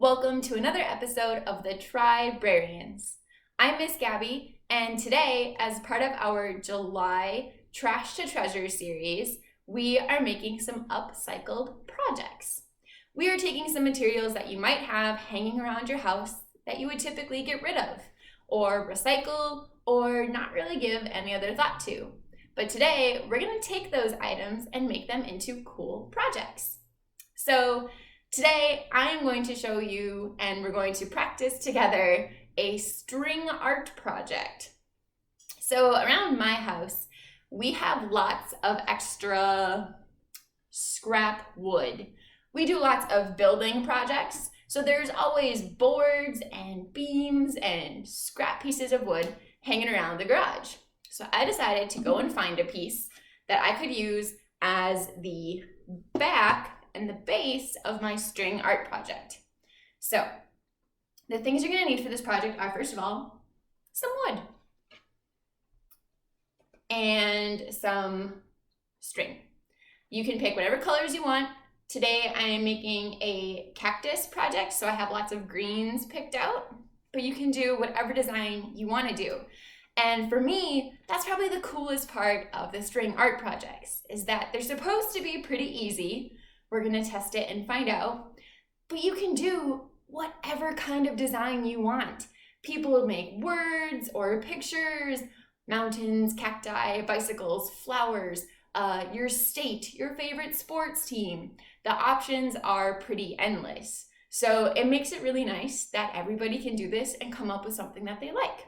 Welcome to another episode of the Brarians. I'm Miss Gabi, and today, as part of our July Trash to Treasure series, we are making some upcycled projects. We are taking some materials that you might have hanging around your house that you would typically get rid of, or recycle, or not really give any other thought to. But today, we're going to take those items and make them into cool projects. So today, I am going to show you, and we're going to practice together, a string art project. So around my house, we have lots of extra scrap wood. We do lots of building projects, so there's always boards and beams and scrap pieces of wood hanging around the garage. So I decided to go and find a piece that I could use as the back and the base of my string art project. So the things you're going to need for this project are, first of all, some wood and some string. You can pick whatever colors you want. Today I am making a cactus project, so I have lots of greens picked out, but you can do whatever design you want to do. And for me, that's probably the coolest part of the string art projects, is that they're supposed to be pretty easy. We're going to test it and find out. But you can do whatever kind of design you want. People make words or pictures, mountains, cacti, bicycles, flowers, your state, your favorite sports team. The options are pretty endless. So it makes it really nice that everybody can do this and come up with something that they like.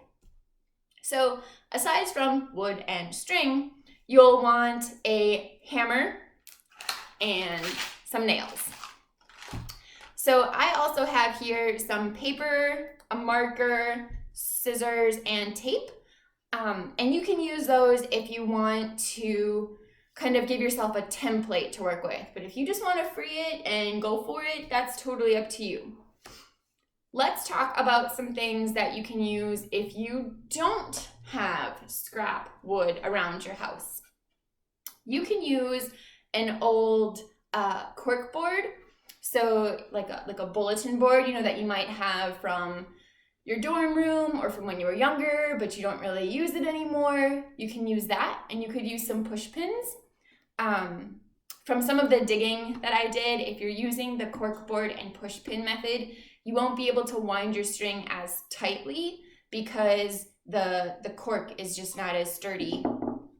So aside from wood and string, you'll want a hammer and some nails. So I also have here some paper, a marker, scissors, and tape. And you can use those if you want to kind of give yourself a template to work with. But if you just want to free it and go for it, that's totally up to you. Let's talk about some things that you can use if you don't have scrap wood around your house. You can use an old cork board, so like a bulletin board, that you might have from your dorm room or from when you were younger, but you don't really use it anymore. You can use that, and you could use some push pins. From some of the digging that I did, if you're using the cork board and push pin method, you won't be able to wind your string as tightly because the cork is just not as sturdy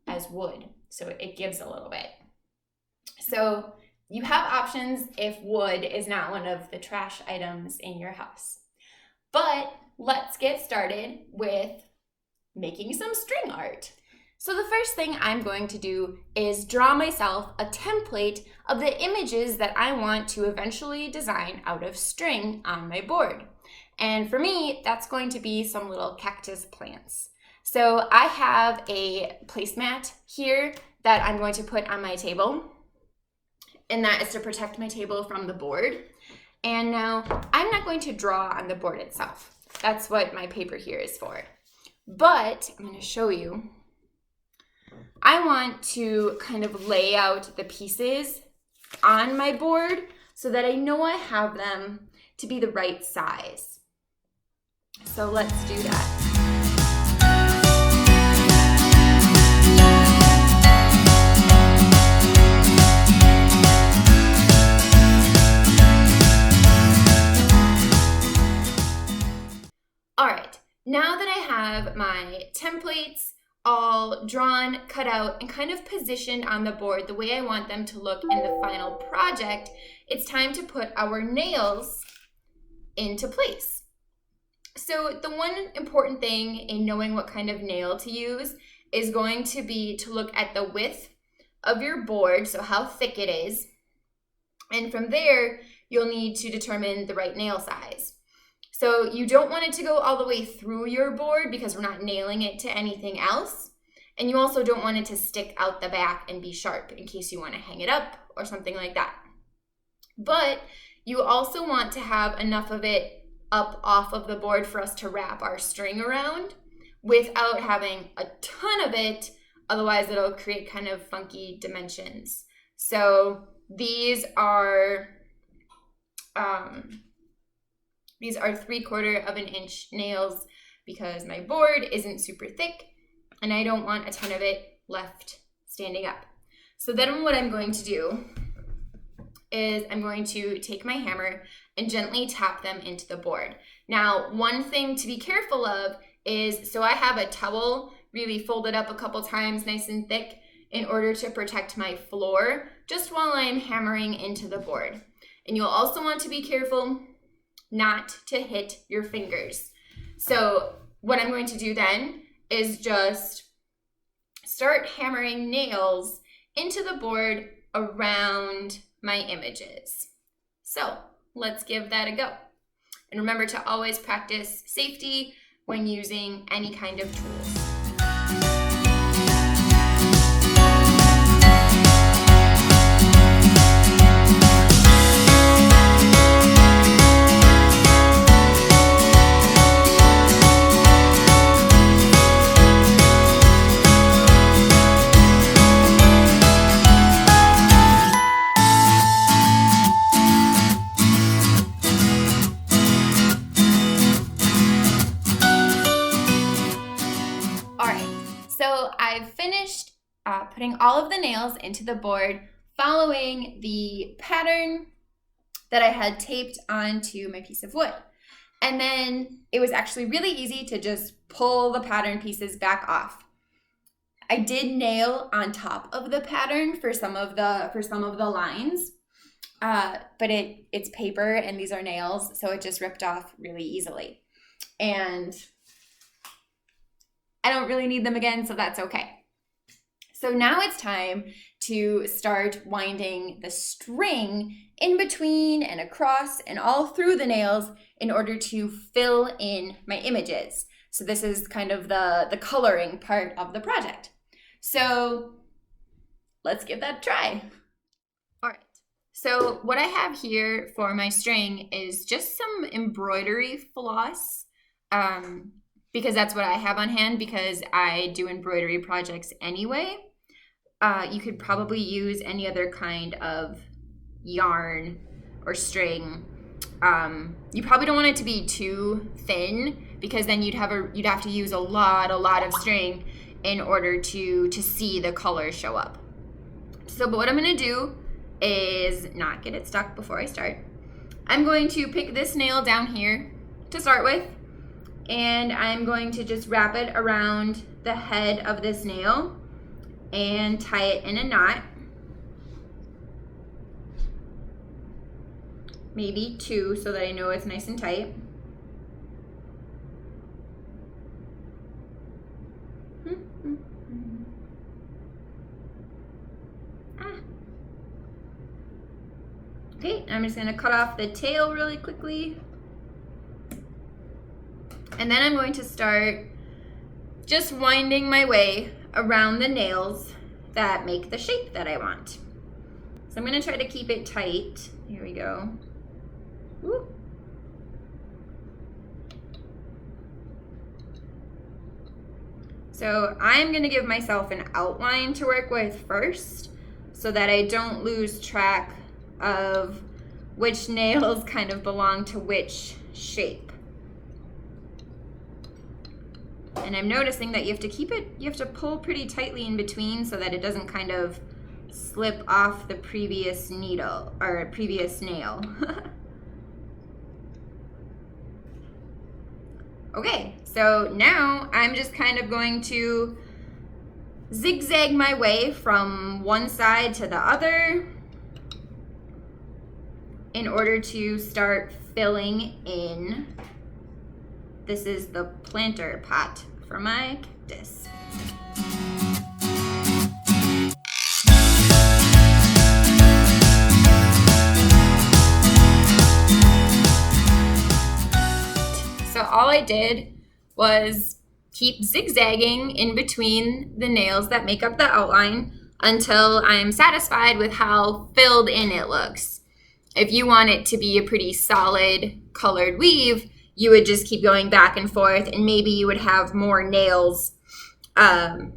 as wood, so it gives a little bit. So you have options if wood is not one of the trash items in your house. But let's get started with making some string art. So the first thing I'm going to do is draw myself a template of the images that I want to eventually design out of string on my board. And for me, that's going to be some little cactus plants. So I have a placemat here that I'm going to put on my table, and that is to protect my table from the board. And now I'm not going to draw on the board itself. That's what my paper here is for. But I'm going to show you. I want to kind of lay out the pieces on my board so that I know I have them to be the right size. So let's do that. All right, now that I have my templates all drawn, cut out, and kind of positioned on the board the way I want them to look in the final project, it's time to put our nails into place. So the one important thing in knowing what kind of nail to use is going to be to look at the width of your board, so how thick it is, and from there, you'll need to determine the right nail size. So you don't want it to go all the way through your board because we're not nailing it to anything else. And you also don't want it to stick out the back and be sharp in case you want to hang it up or something like that. But you also want to have enough of it up off of the board for us to wrap our string around without having a ton of it. Otherwise, it'll create kind of funky dimensions. So these are These are 3/4 inch nails because my board isn't super thick and I don't want a ton of it left standing up. So then what I'm going to do is I'm going to take my hammer and gently tap them into the board. Now, one thing to be careful of is, so I have a towel really folded up a couple times, nice and thick, in order to protect my floor just while I'm hammering into the board. And you'll also want to be careful not to hit your fingers. So what I'm going to do then is just start hammering nails into the board around my images. So let's give that a go. And remember to always practice safety when using any kind of tools. So I've finished putting all of the nails into the board following the pattern that I had taped onto my piece of wood. And then it was actually really easy to just pull the pattern pieces back off. I did nail on top of the pattern for some of the lines, but it's paper and these are nails, so it just ripped off really easily. And I don't really need them again, so that's okay. So now it's time to start winding the string in between and across and all through the nails in order to fill in my images. So this is kind of the coloring part of the project. So let's give that a try. All right, so what I have here for my string is just some embroidery floss, because that's what I have on hand because I do embroidery projects anyway. You could probably use any other kind of yarn or string. You probably don't want it to be too thin because then you'd have to use a lot of string in order to see the colors show up. So, but what I'm gonna do is not get it stuck before I start. I'm going to pick this nail down here to start with, and I'm going to just wrap it around the head of this nail and tie it in a knot. Maybe 2 so that I know it's nice and tight. Okay, I'm just gonna cut off the tail really quickly. And then I'm going to start just winding my way around the nails that make the shape that I want. So I'm gonna try to keep it tight. Here we go. Woo. So I'm gonna give myself an outline to work with first so that I don't lose track of which nails kind of belong to which shape. And I'm noticing that you have to pull pretty tightly in between so that it doesn't kind of slip off the previous needle or previous nail. Okay, so now I'm just kind of going to zigzag my way from one side to the other in order to start filling in. This is the planter pot for my cactus. So all I did was keep zigzagging in between the nails that make up the outline until I'm satisfied with how filled in it looks. If you want it to be a pretty solid colored weave, you would just keep going back and forth, and maybe you would have more nails. There'd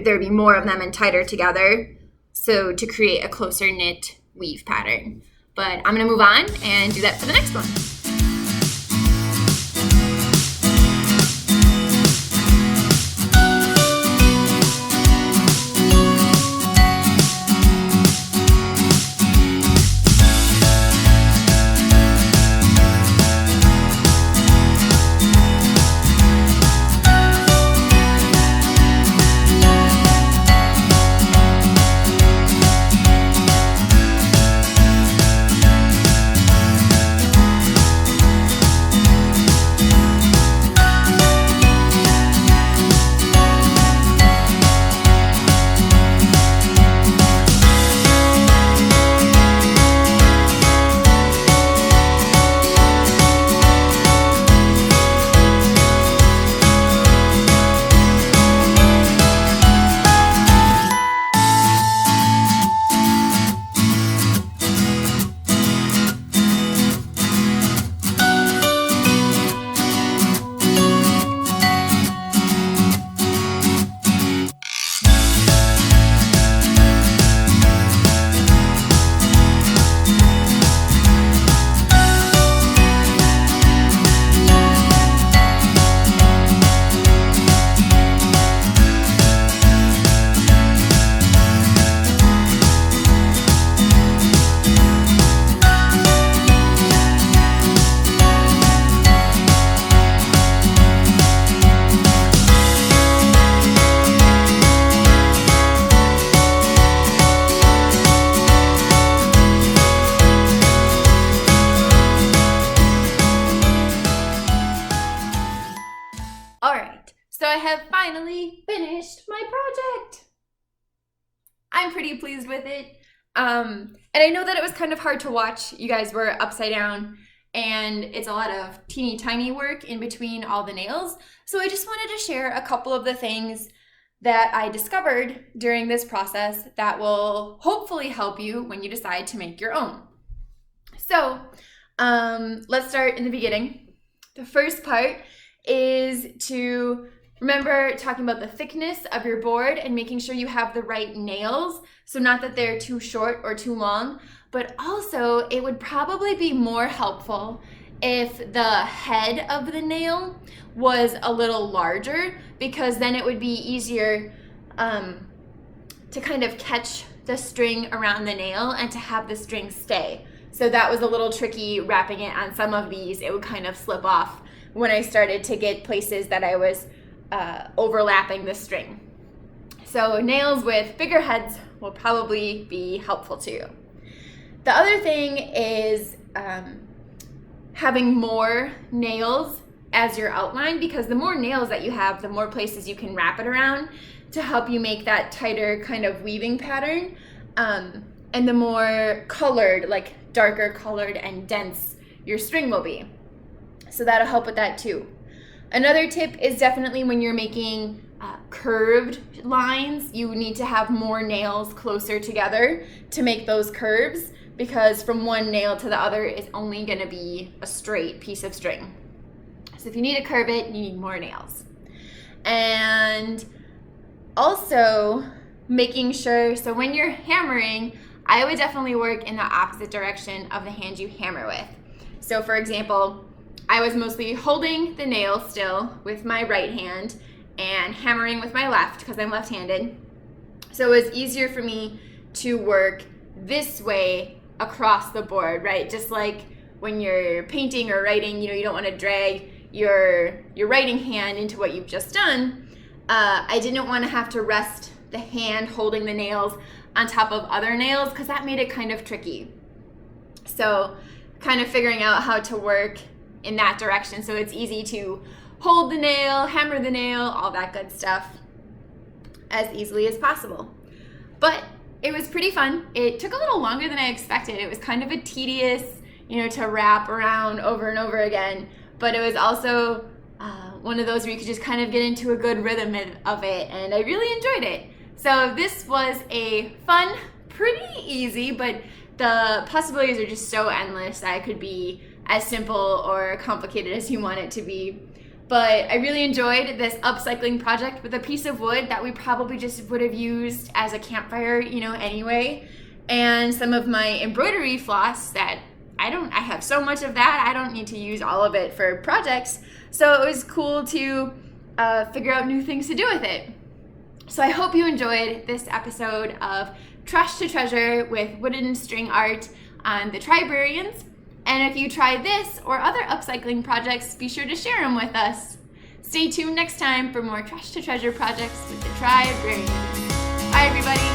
be more of them and tighter together, so to create a closer knit weave pattern. But I'm gonna move on and do that for the next one. project. I'm pretty pleased with it. And I know that it was kind of hard to watch. You guys were upside down and it's a lot of teeny tiny work in between all the nails. So I just wanted to share a couple of the things that I discovered during this process that will hopefully help you when you decide to make your own. So let's start in the beginning. The first part is to remember talking about the thickness of your board and making sure you have the right nails. So not that they're too short or too long, but also it would probably be more helpful if the head of the nail was a little larger, because then it would be easier to kind of catch the string around the nail and to have the string stay. So that was a little tricky wrapping it on some of these. It would kind of slip off when I started to get places that I was overlapping the string. So nails with bigger heads will probably be helpful to you. The other thing is having more nails as your outline, because the more nails that you have, the more places you can wrap it around to help you make that tighter kind of weaving pattern. And the more colored, like darker colored and dense your string will be. So that'll help with that too. Another tip is definitely when you're making curved lines, you need to have more nails closer together to make those curves, because from one nail to the other is only going to be a straight piece of string. So if you need to curve it, you need more nails. And also making sure, so when you're hammering, I would definitely work in the opposite direction of the hand you hammer with. So for example, I was mostly holding the nail still with my right hand and hammering with my left because I'm left-handed. So it was easier for me to work this way across the board, right? Just like when you're painting or writing, you don't want to drag your writing hand into what you've just done. I didn't want to have to rest the hand holding the nails on top of other nails, because that made it kind of tricky. So kind of figuring out how to work in that direction so it's easy to hold the nail, hammer the nail, all that good stuff as easily as possible. But it was pretty fun. It took a little longer than I expected. It was kind of a tedious, to wrap around over and over again, but it was also one of those where you could just kind of get into a good rhythm of it, and I really enjoyed it. So this was a fun, pretty easy, but the possibilities are just so endless that it could be as simple or complicated as you want it to be. But I really enjoyed this upcycling project with a piece of wood that we probably just would have used as a campfire, anyway. And some of my embroidery floss that I have so much of that, I don't need to use all of it for projects. So it was cool to figure out new things to do with it. So I hope you enjoyed this episode of Trash to Treasure with wooden string art on the Brarians. And if you try this or other upcycling projects, be sure to share them with us. Stay tuned next time for more Trash to Treasure projects with the Brarians. Bye, everybody.